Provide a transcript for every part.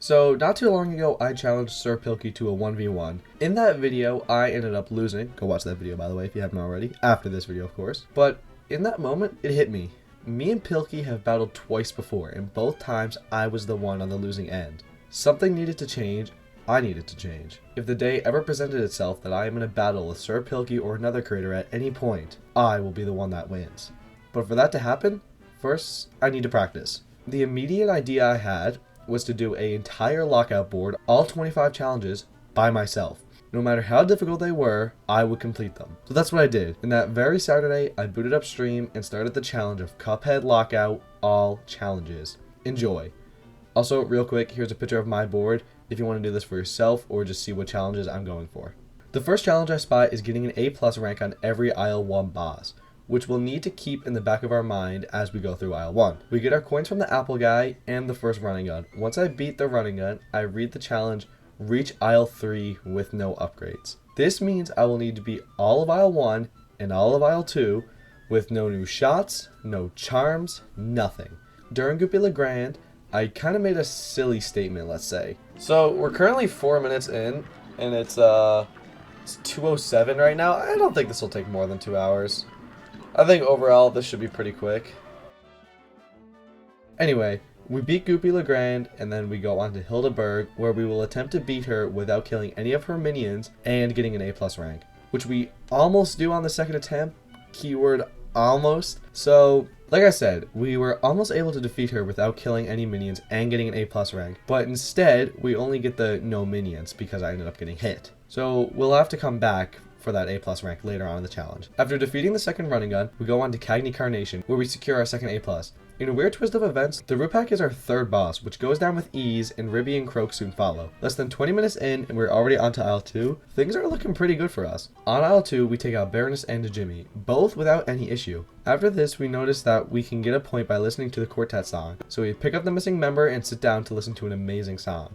So, not too long ago, I challenged Sir Pilkey to a 1v1. In that video, I ended up losing. Go watch that video, by the way, if you haven't already. After this video, of course. But in that moment, it hit me. Me and Pilkey have battled twice before, and both times I was the one on the losing end. Something needed to change. I needed to change. If the day ever presented itself that I am in a battle with Sir Pilkey or another creator at any point, I will be the one that wins. But for that to happen, first, I need to practice. The immediate idea I had was to do an entire lockout board, all 25 challenges, by myself. No matter how difficult they were, I would complete them. So that's what I did. And that very Saturday, I booted up Stream and started the challenge of Cuphead Lockout all challenges. Enjoy. Also, real quick, here's a picture of my board if you want to do this for yourself or just see what challenges I'm going for. The first challenge I spot is getting an A+ rank on every Isle 1 boss, which we'll need to keep in the back of our mind as we go through Isle 1. We get our coins from the apple guy and the first running gun. Once I beat the running gun, I read the challenge, reach Isle 3 with no upgrades. This means I will need to beat all of Isle 1 and all of Isle 2 with no new shots, no charms, nothing. During Goopy Legrand, I kind of made a silly statement, let's say. So we're currently 4 minutes in, and it's 2:07 right now. I don't think this will take more than 2 hours. I think overall this should be pretty quick. Anyway, we beat Goopy Legrand and then we go on to Hildeberg, where we will attempt to beat her without killing any of her minions and getting an A+ rank, which we almost do on the second attempt. Keyword almost. So, like I said, we were almost able to defeat her without killing any minions and getting an A+ rank, but instead we only get the no minions because I ended up getting hit. So we'll have to come back for that A+ rank later on in the challenge. After defeating the second running gun, we go on to Cagney Carnation, where we secure our second A+. In a weird twist of events, the Rupak is our third boss, which goes down with ease, and Ribby and Croak soon follow. Less than 20 minutes in, and we're already on to Isle 2. Things are looking pretty good for us. On Isle 2, we take out Baroness and Jimmy, both without any issue. After this, we notice that we can get a point by listening to the quartet song. So we pick up the missing member and sit down to listen to an amazing song.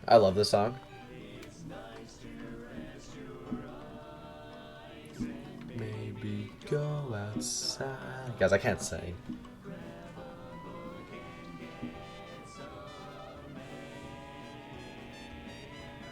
I love this song. Maybe go outside. Guys, I can't sing.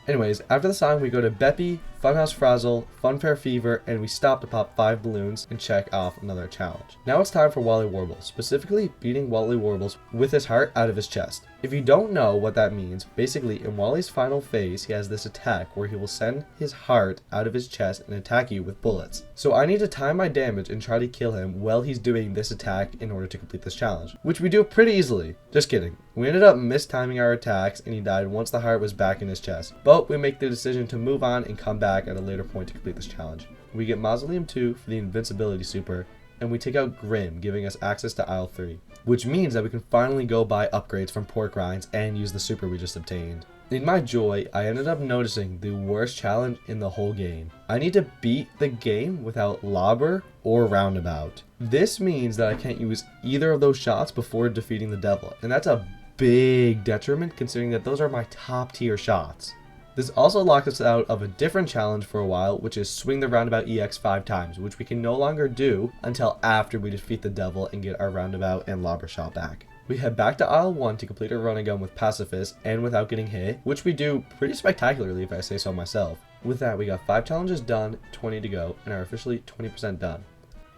Anyways, after the song, we go to Beppy, Funhouse Frazzle, Funfair Fever, and we stop to pop 5 balloons and check off another challenge. Now it's time for Wally Warble, specifically beating Wally Warbles with his heart out of his chest. If you don't know what that means, basically in Wally's final phase, he has this attack where he will send his heart out of his chest and attack you with bullets. So I need to time my damage and try to kill him while he's doing this attack in order to complete this challenge, which we do pretty easily. Just kidding. We ended up mistiming our attacks and he died once the heart was back in his chest. But we make the decision to move on and come back at a later point to complete this challenge. We get Mausoleum 2 for the Invincibility Super, and we take out Grim, giving us access to Isle 3, which means that we can finally go buy upgrades from Pork Rinds and use the super we just obtained. In my joy, I ended up noticing the worst challenge in the whole game. I need to beat the game without Lobber or Roundabout. This means that I can't use either of those shots before defeating the devil, and that's a big detriment considering that those are my top tier shots. This also locked us out of a different challenge for a while, which is swing the roundabout EX 5 times, which we can no longer do until after we defeat the devil and get our roundabout and lobber shot back. We head back to Isle 1 to complete our running gun with Pacifist and without getting hit, which we do pretty spectacularly if I say so myself. With that, we got 5 challenges done, 20 to go, and are officially 20% done.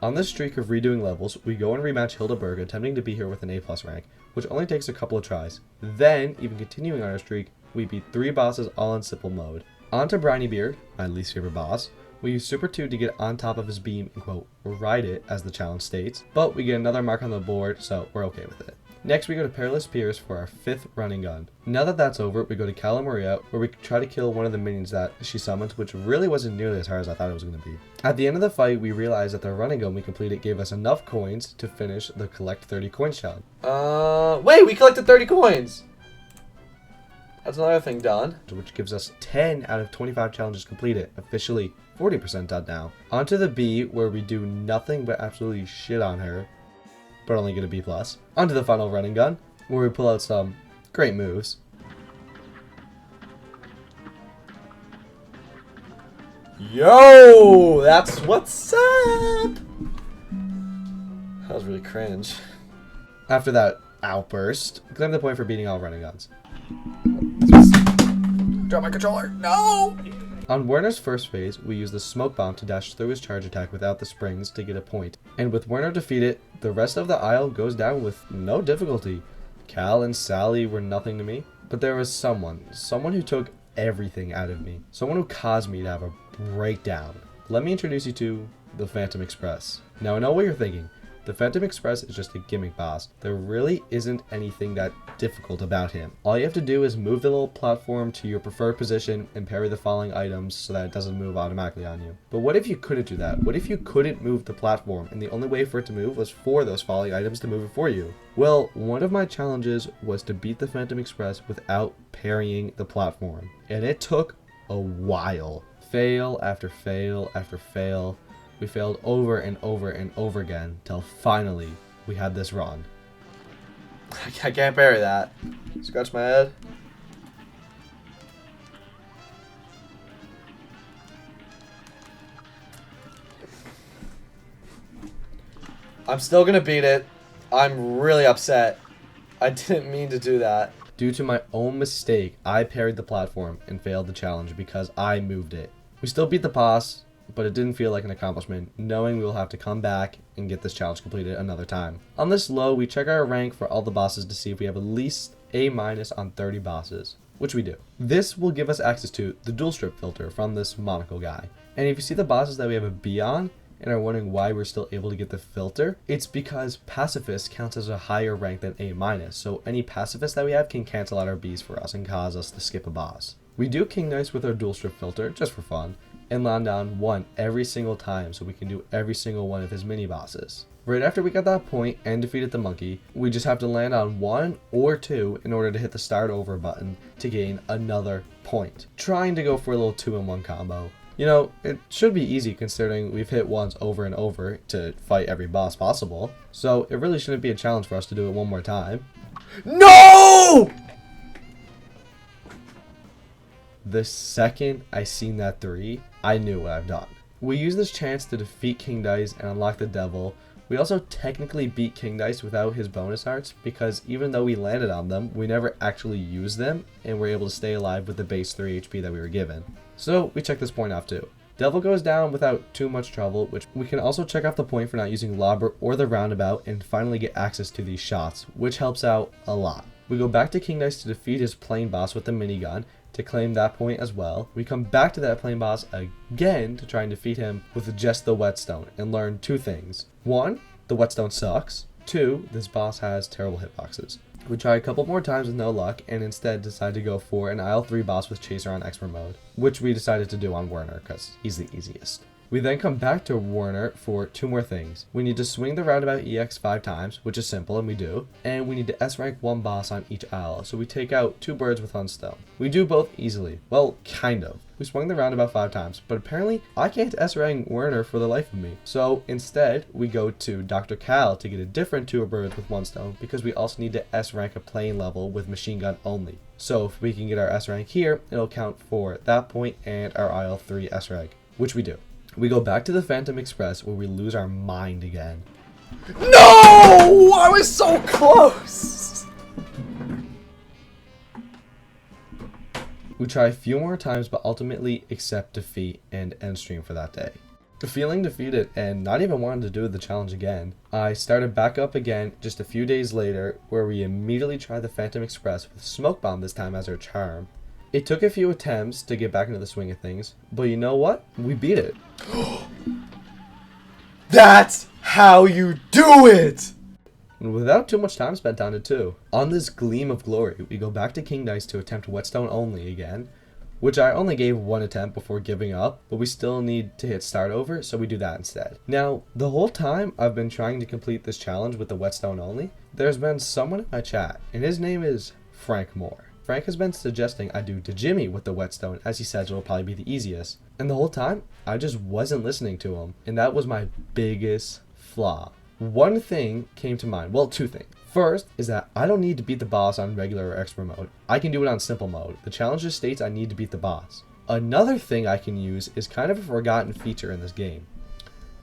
On this streak of redoing levels, we go and rematch Hildeberg, attempting to beat her with an A+ rank, which only takes a couple of tries. Then, even continuing on our streak, we beat 3 bosses all in simple mode. On to Brinybeard, my least favorite boss. We use Super 2 to get on top of his beam and quote, ride it as the challenge states, but we get another mark on the board, so we're okay with it. Next we go to Perilous Pierce for our 5th running gun. Now that that's over, we go to Cala Maria, where we try to kill one of the minions that she summons, which really wasn't nearly as hard as I thought it was going to be. At the end of the fight, we realized that the running gun we completed gave us enough coins to finish the collect 30 coins challenge. Wait, we collected 30 coins! That's another thing done, which gives us 10 out of 25 challenges completed, officially 40% done now. On to the B, where we do nothing but absolutely shit on her, but only get a B+. On to the final running gun, where we pull out some great moves. Yo, that's what's up! That was really cringe. After that outburst, claim the point for beating all running guns. Drop my controller. No! On Werner's first phase, we use the smoke bomb to dash through his charge attack without the springs to get a point. And with Werner defeated, the rest of the aisle goes down with no difficulty. Cal and Sally were nothing to me, but there was someone who took everything out of me. Someone who caused me to have a breakdown. Let me introduce you to the Phantom Express. Now I know what you're thinking. The Phantom Express is just a gimmick boss. There really isn't anything that difficult about him. All you have to do is move the little platform to your preferred position and parry the following items so that it doesn't move automatically on you. But what if you couldn't do that? What if you couldn't move the platform and the only way for it to move was for those following items to move it for you? Well, one of my challenges was to beat the Phantom Express without parrying the platform. And it took a while. Fail after fail after fail. We failed over and over and over again till finally we had this run. I can't parry that. Scratch my head. I'm still gonna beat it. I'm really upset. I didn't mean to do that. Due to my own mistake, I parried the platform and failed the challenge because I moved it. We still beat the boss, but it didn't feel like an accomplishment, knowing we will have to come back and get this challenge completed another time. On this low, we check our rank for all the bosses to see if we have at least A- on 30 bosses, which we do. This will give us access to the dual strip filter from this monocle guy. And if you see the bosses that we have a B on, and are wondering why we're still able to get the filter, it's because Pacifist counts as a higher rank than A-, so any Pacifist that we have can cancel out our Bs for us and cause us to skip a boss. We do King Dice with our dual strip filter, just for fun, and land on 1 every single time so we can do every single one of his mini bosses. Right after we got that point and defeated the monkey, we just have to land on 1 or 2 in order to hit the start over button to gain another point. Trying to go for a little 2-in-1 combo. You know, it should be easy considering we've hit ones over and over to fight every boss possible, so it really shouldn't be a challenge for us to do it one more time. No! The second I seen that 3, I knew what I've done. We use this chance to defeat King Dice and unlock the devil. We also technically beat King Dice without his bonus arts because even though we landed on them, we never actually used them and were able to stay alive with the base 3 HP that we were given. So we check this point off too. Devil goes down without too much trouble, which we can also check off the point for not using Lobber or the roundabout and finally get access to these shots, which helps out a lot. We go back to King Dice to defeat his plane boss with the minigun to claim that point as well. We come back to that plane boss again to try and defeat him with just the whetstone and learn 2 things. 1, the whetstone sucks. 2, this boss has terrible hitboxes. We try a couple more times with no luck and instead decide to go for an aisle 3 boss with Chaser on expert mode, which we decided to do on Werner because he's the easiest. We then come back to Werner for 2 more things. We need to swing the roundabout EX 5 times, which is simple and we do, and we need to S rank 1 boss on each aisle, so we take out 2 birds with 1 stone. We do both easily. Well, kind of. We swung the roundabout 5 times, but apparently I can't S rank Werner for the life of me. So instead, we go to Dr. Cal to get a different 2 birds with 1 stone because we also need to S rank a plane level with machine gun only. So if we can get our S rank here, it'll count for that point and our aisle 3 S rank, which we do. We go back to the Phantom Express where we lose our mind again. No! I was so close! We try a few more times but ultimately accept defeat and end stream for that day. Feeling defeated and not even wanting to do the challenge again, I started back up again just a few days later where we immediately tried the Phantom Express with Smoke Bomb this time as our charm. It took a few attempts to get back into the swing of things, but you know what? We beat it. That's how you do it! And without too much time spent on it too. On this gleam of glory, we go back to King Dice to attempt whetstone only again, which I only gave 1 attempt before giving up, but we still need to hit start over, so we do that instead. Now, the whole time I've been trying to complete this challenge with the whetstone only, there's been someone in my chat, and his name is Frank Moore. Frank has been suggesting I do Jimmy with the whetstone as he says it'll probably be the easiest. And the whole time, I just wasn't listening to him. And that was my biggest flaw. One thing came to mind. Well, 2 things. First is that I don't need to beat the boss on regular or expert mode. I can do it on simple mode. The challenge just states I need to beat the boss. Another thing I can use is kind of a forgotten feature in this game.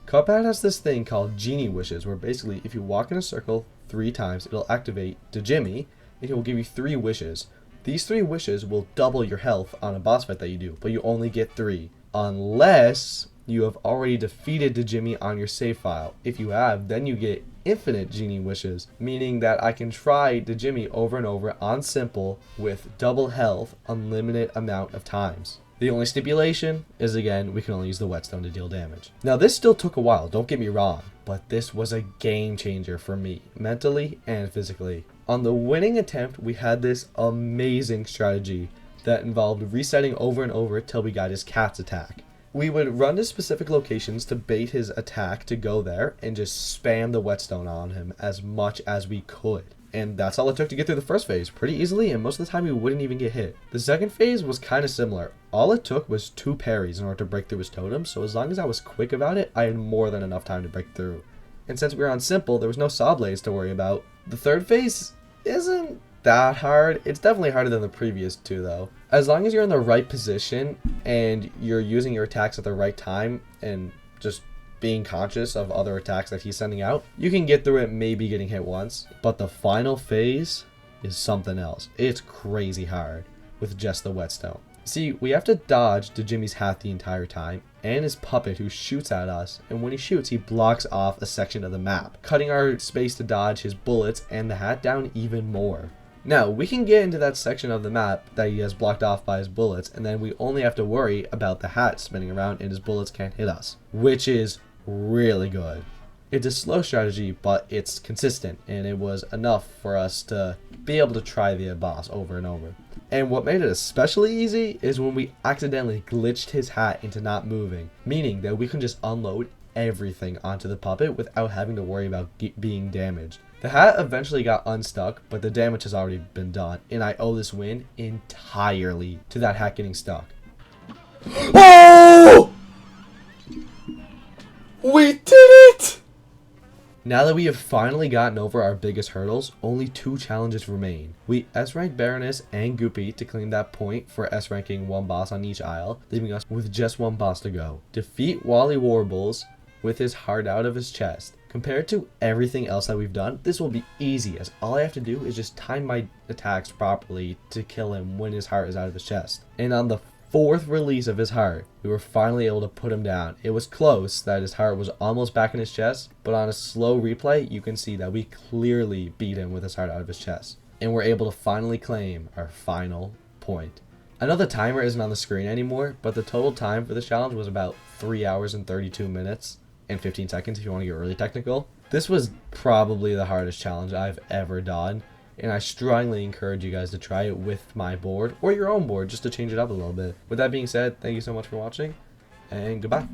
Cuphead has this thing called Genie Wishes, where basically if you walk in a circle 3 times, it'll activate Jimmy, and he will give you 3 wishes. These 3 wishes will double your health on a boss fight that you do, but you only get 3. Unless you have already defeated the Jimmy on your save file. If you have, then you get infinite genie wishes, meaning that I can try the Jimmy over and over on simple with double health unlimited amount of times. The only stipulation is, again, we can only use the whetstone to deal damage. Now this still took a while, don't get me wrong, but this was a game changer for me, mentally and physically. On the winning attempt, we had this amazing strategy that involved resetting over and over till we got his cat's attack. We would run to specific locations to bait his attack to go there and just spam the whetstone on him as much as we could. And that's all it took to get through the first phase, pretty easily, and most of the time we wouldn't even get hit. The second phase was kind of similar. All it took was 2 parries in order to break through his totem, so as long as I was quick about it, I had more than enough time to break through. And since we were on simple, there was no saw blades to worry about. The third phase isn't that hard. It's definitely harder than the previous 2 though. As long as you're in the right position and you're using your attacks at the right time and just being conscious of other attacks that he's sending out, you can get through it, maybe getting hit once. But the final phase is something else. It's crazy hard with just the whetstone. See, we have to dodge the Jimmy's hat the entire time, and his puppet who shoots at us, and when he shoots, he blocks off a section of the map, cutting our space to dodge his bullets and the hat down even more. Now, we can get into that section of the map that he has blocked off by his bullets, and then we only have to worry about the hat spinning around and his bullets can't hit us, which is really good. It's a slow strategy, but it's consistent, and it was enough for us to be able to try the boss over and over. And what made it especially easy is when we accidentally glitched his hat into not moving, meaning that we can just unload everything onto the puppet without having to worry about being damaged. The hat eventually got unstuck, but the damage has already been done, and I owe this win entirely to that hat getting stuck. Oh! We did it! Now that we have finally gotten over our biggest hurdles, only 2 challenges remain. We S-rank Baroness and Goopy to claim that point for S-ranking 1 boss on each aisle, leaving us with just 1 boss to go. Defeat Wally Warbles with his heart out of his chest. Compared to everything else that we've done, this will be easy, as all I have to do is just time my attacks properly to kill him when his heart is out of his chest. And on the 4th release of his heart, we were finally able to put him down. It was close that his heart was almost back in his chest, but on a slow replay, you can see that we clearly beat him with his heart out of his chest. And we're able to finally claim our final point. I know the timer isn't on the screen anymore, but the total time for this challenge was about 3 hours and 32 minutes and 15 seconds if you want to get really technical. This was probably the hardest challenge I've ever done, and I strongly encourage you guys to try it with my board or your own board just to change it up a little bit. With that being said, thank you so much for watching, and goodbye.